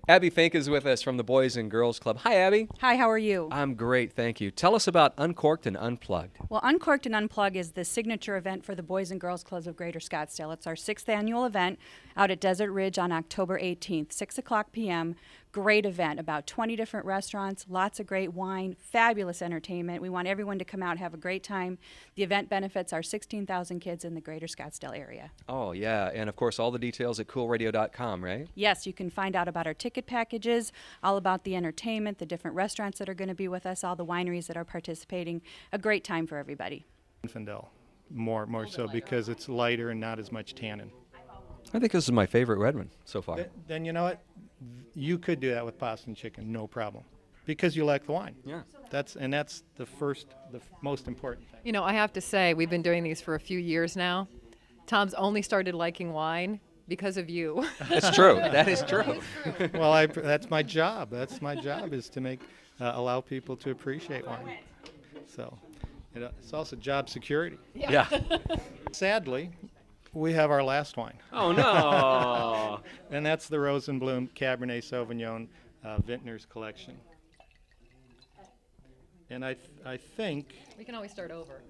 Abby Fink is with us from the Boys and Girls Club. Hi, Abby. Hi, how are you? I'm great, thank you. Tell us about Uncorked and Unplugged. Well, Uncorked and Unplugged is the signature event for the Boys and Girls Clubs of Greater Scottsdale. It's our 6th annual event out at Desert Ridge on October 18th, 6 o'clock p.m. Great event, about 20 different restaurants, lots of great wine, fabulous entertainment. We want everyone to come out and have a great time. The event benefits our 16,000 kids in the Greater Scottsdale area. Oh, yeah, and of course all the details at coolradio.com, right? Yes, you can find out about our ticket packages, all about the entertainment, the different restaurants that are going to be with us, all the wineries that are participating. A great time for everybody. Zinfandel, more so because it's lighter and not as much tannin. I think this is my favorite red one so far. Then you know what? You could do that with pasta and chicken, no problem, because you like the wine. Yeah. That's the most important thing. You know, I have to say, we've been doing these for a few years now. Tom's only started liking wine because of you. That's true. That is true. Well, that's my job. That's my job, is to allow people to appreciate wine. So it's also job security. Yeah. Sadly, we have our last wine. Oh, no. And that's the Rosenblum Cabernet Sauvignon Vintners Collection. And I think, We can always start over.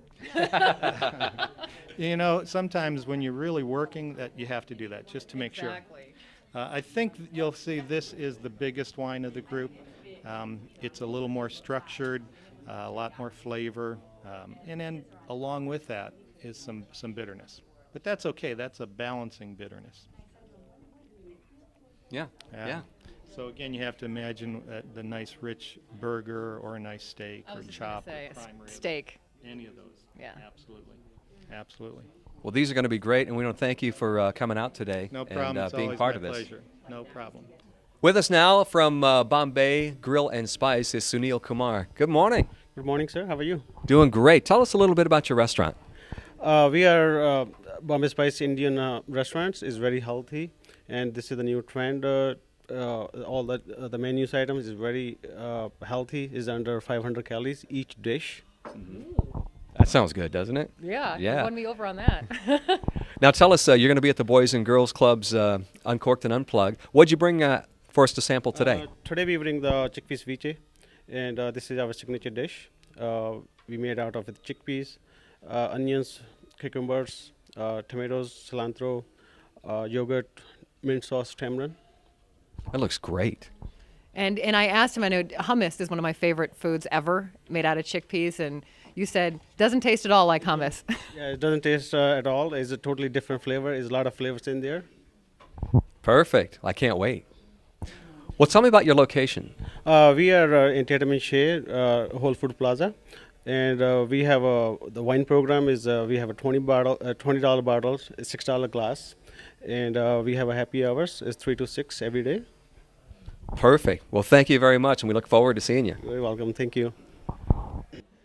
you know, sometimes when you're really working, that you have to do that just to make sure. Exactly. I think you'll see this is the biggest wine of the group. It's a little more structured, a lot more flavor, and then along with that is some bitterness. But that's okay. That's a balancing bitterness. Yeah, yeah. So again, you have to imagine the nice rich burger or a nice steak I or was just gonna chop say, or prime rib. steak. Any of those. Yeah. Absolutely. Well, these are going to be great, and we want to thank you for coming out today No problem. and It's being always part my of this. pleasure. No problem. With us now from Bombay Grill and Spice is Sunil Kumar. Good morning. Good morning, sir. How are you? Doing great. Tell us a little bit about your restaurant. We are Bombay Spice Indian restaurants. Is very healthy, and this is the new trend. All the menus items is very healthy. Is under 500 calories each dish. That sounds good, doesn't it? Yeah, Yeah. you won me over on that. Now tell us, you're going to be at the Boys and Girls Clubs Uncorked and Unplugged. What'd you bring for us to sample today? Today we bring the chickpeas ceviche, and this is our signature dish. We made out of with chickpeas, onions, cucumbers, tomatoes, cilantro, yogurt, mint sauce, tamarind. That looks great. And I asked him, I know hummus is one of my favorite foods ever, made out of chickpeas, and you said, doesn't taste at all like hummus. Yeah, it doesn't taste at all. It's a totally different flavor. There's a lot of flavors in there. Perfect. I can't wait. Well, tell me about your location. We are in Tatum Shea, Whole Food Plaza, and we have the wine program is we have a $20 bottles, a $6 glass, and we have a happy hours. It's 3 to 6 every day. Perfect. Well, thank you very much, and we look forward to seeing you. You're very welcome. Thank you.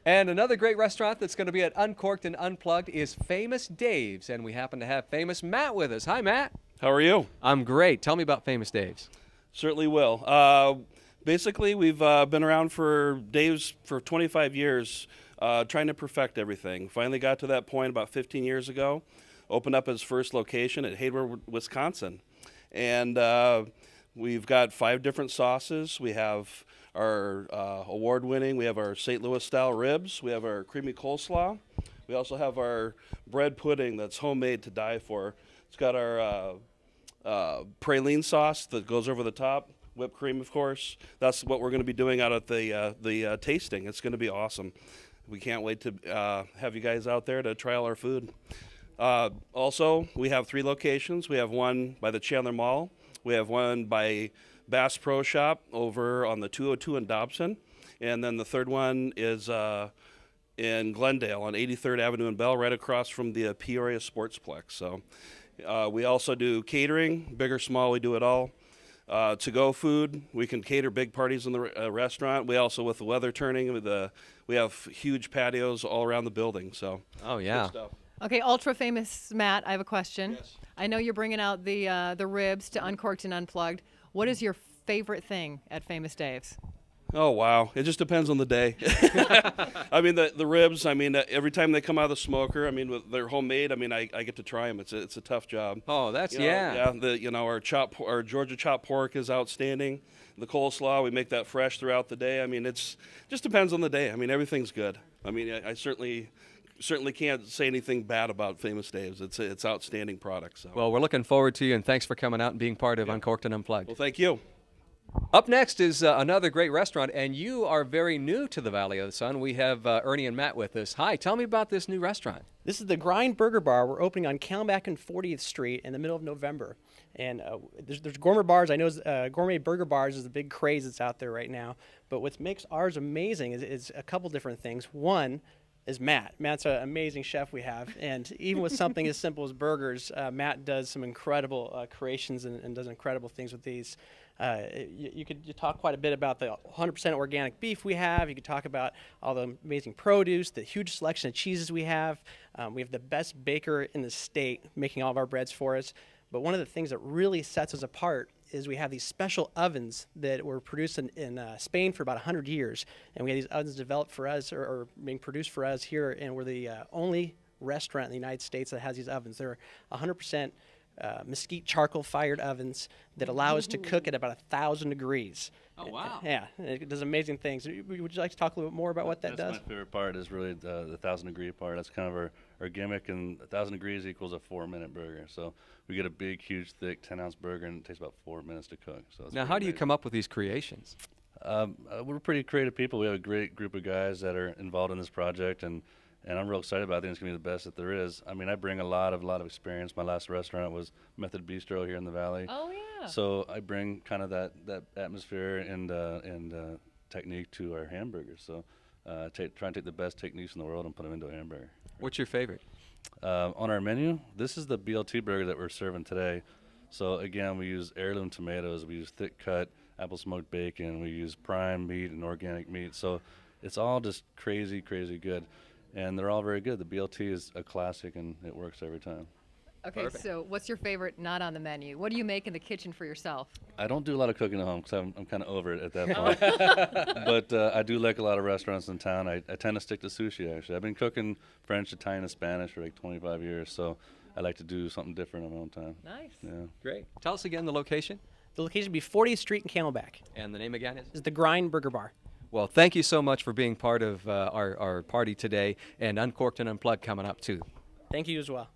And another great restaurant that's going to be at Uncorked and Unplugged is Famous Dave's, and we happen to have Famous Matt with us. Hi, Matt. How are you? I'm great. Tell me about Famous Dave's. Certainly will. Basically, we've been around for Dave's for 25 years, trying to perfect everything. Finally got to that point about 15 years ago. Opened up his first location at Hayward, Wisconsin. And we've got 5 different sauces. We have our award-winning, we have our St. Louis-style ribs. We have our creamy coleslaw. We also have our bread pudding that's homemade to die for. It's got our praline sauce that goes over the top, whipped cream, of course. That's what we're going to be doing out at the tasting. It's going to be awesome. We can't wait to have you guys out there to try all our food. Also, we have 3 locations. We have one by the Chandler Mall. We have one by Bass Pro Shop over on the 202 in Dobson. And then the third one is in Glendale on 83rd Avenue and Bell, right across from the Peoria Sportsplex. So we also do catering, big or small, we do it all. To-go food, we can cater big parties in the restaurant. We also, with the weather turning, we have huge patios all around the building. So, Oh, yeah. good stuff. Okay, ultra famous Matt, I have a question. Yes. I know you're bringing out the ribs to Uncorked and Unplugged. What is your favorite thing at Famous Dave's? Oh, wow. It just depends on the day. I mean, the ribs, I mean, every time they come out of the smoker, I mean, they're homemade. I mean, I get to try them. It's a tough job. Oh, that's, You know, yeah. Yeah, our Georgia chopped pork is outstanding. The coleslaw, we make that fresh throughout the day. I mean, just depends on the day. I mean, everything's good. I mean, I certainly can't say anything bad about Famous Dave's. It's outstanding product. So. Well, we're looking forward to you, and thanks for coming out and being part of Uncorked and Unplugged. Well, thank you. Up next is another great restaurant, and you are very new to the Valley of the Sun. We have Ernie and Matt with us. Hi, tell me about this new restaurant. This is the Grind Burger Bar. We're opening on Camelback and 40th Street in the middle of November. And there's gourmet bars. I know gourmet burger bars is the big craze that's out there right now. But what makes ours amazing is a couple different things. One is Matt. Matt's an amazing chef we have. And even with something as simple as burgers, Matt does some incredible creations and does incredible things with these. You talk quite a bit about the 100% organic beef we have. You could talk about all the amazing produce, the huge selection of cheeses we have. We have the best baker in the state making all of our breads for us. But one of the things that really sets us apart is we have these special ovens that were produced in Spain for about 100 years. And we have these ovens developed for us or being produced for us here. And we're the only restaurant in the United States that has these ovens. They're 100% mesquite charcoal fired ovens that allow us to cook at about 1,000 degrees. Oh, wow. Yeah, it does amazing things. Would you like to talk a little bit more about what that does? That's my favorite part is really the 1,000-degree part. That's kind of our gimmick, and 1,000 degrees equals a 4-minute burger. So we get a big, huge, thick 10-ounce burger, and it takes about 4 minutes to cook. So Now, how do you come up with these creations? We're pretty creative people. We have a great group of guys that are involved in this project, and I'm real excited about it. I think it's going to be the best that there is. I mean, I bring a lot of experience. My last restaurant was Method Bistro here in the Valley. Oh, yeah. So I bring kind of that atmosphere and technique to our hamburgers. So try and take the best techniques in the world and put them into a hamburger. What's your favorite? On our menu, this is the BLT burger that we're serving today. So again, we use heirloom tomatoes, we use thick cut apple smoked bacon, we use prime meat and organic meat. So it's all just crazy good. And they're all very good. The BLT is a classic, and it works every time. Okay, Perfect. so what's your favorite not on the menu? What do you make in the kitchen for yourself? I don't do a lot of cooking at home because I'm kind of over it at that point. But I do like a lot of restaurants in town. I tend to stick to sushi, actually. I've been cooking French, Italian, and Spanish for like 25 years, so I like to do something different on my own time. Nice. Yeah. Great. Tell us again the location. The location would be 40th Street and Camelback. And the name again is? This is the Grind Burger Bar. Well, thank you so much for being part of our party today, and Uncorked and Unplugged coming up, too. Thank you as well.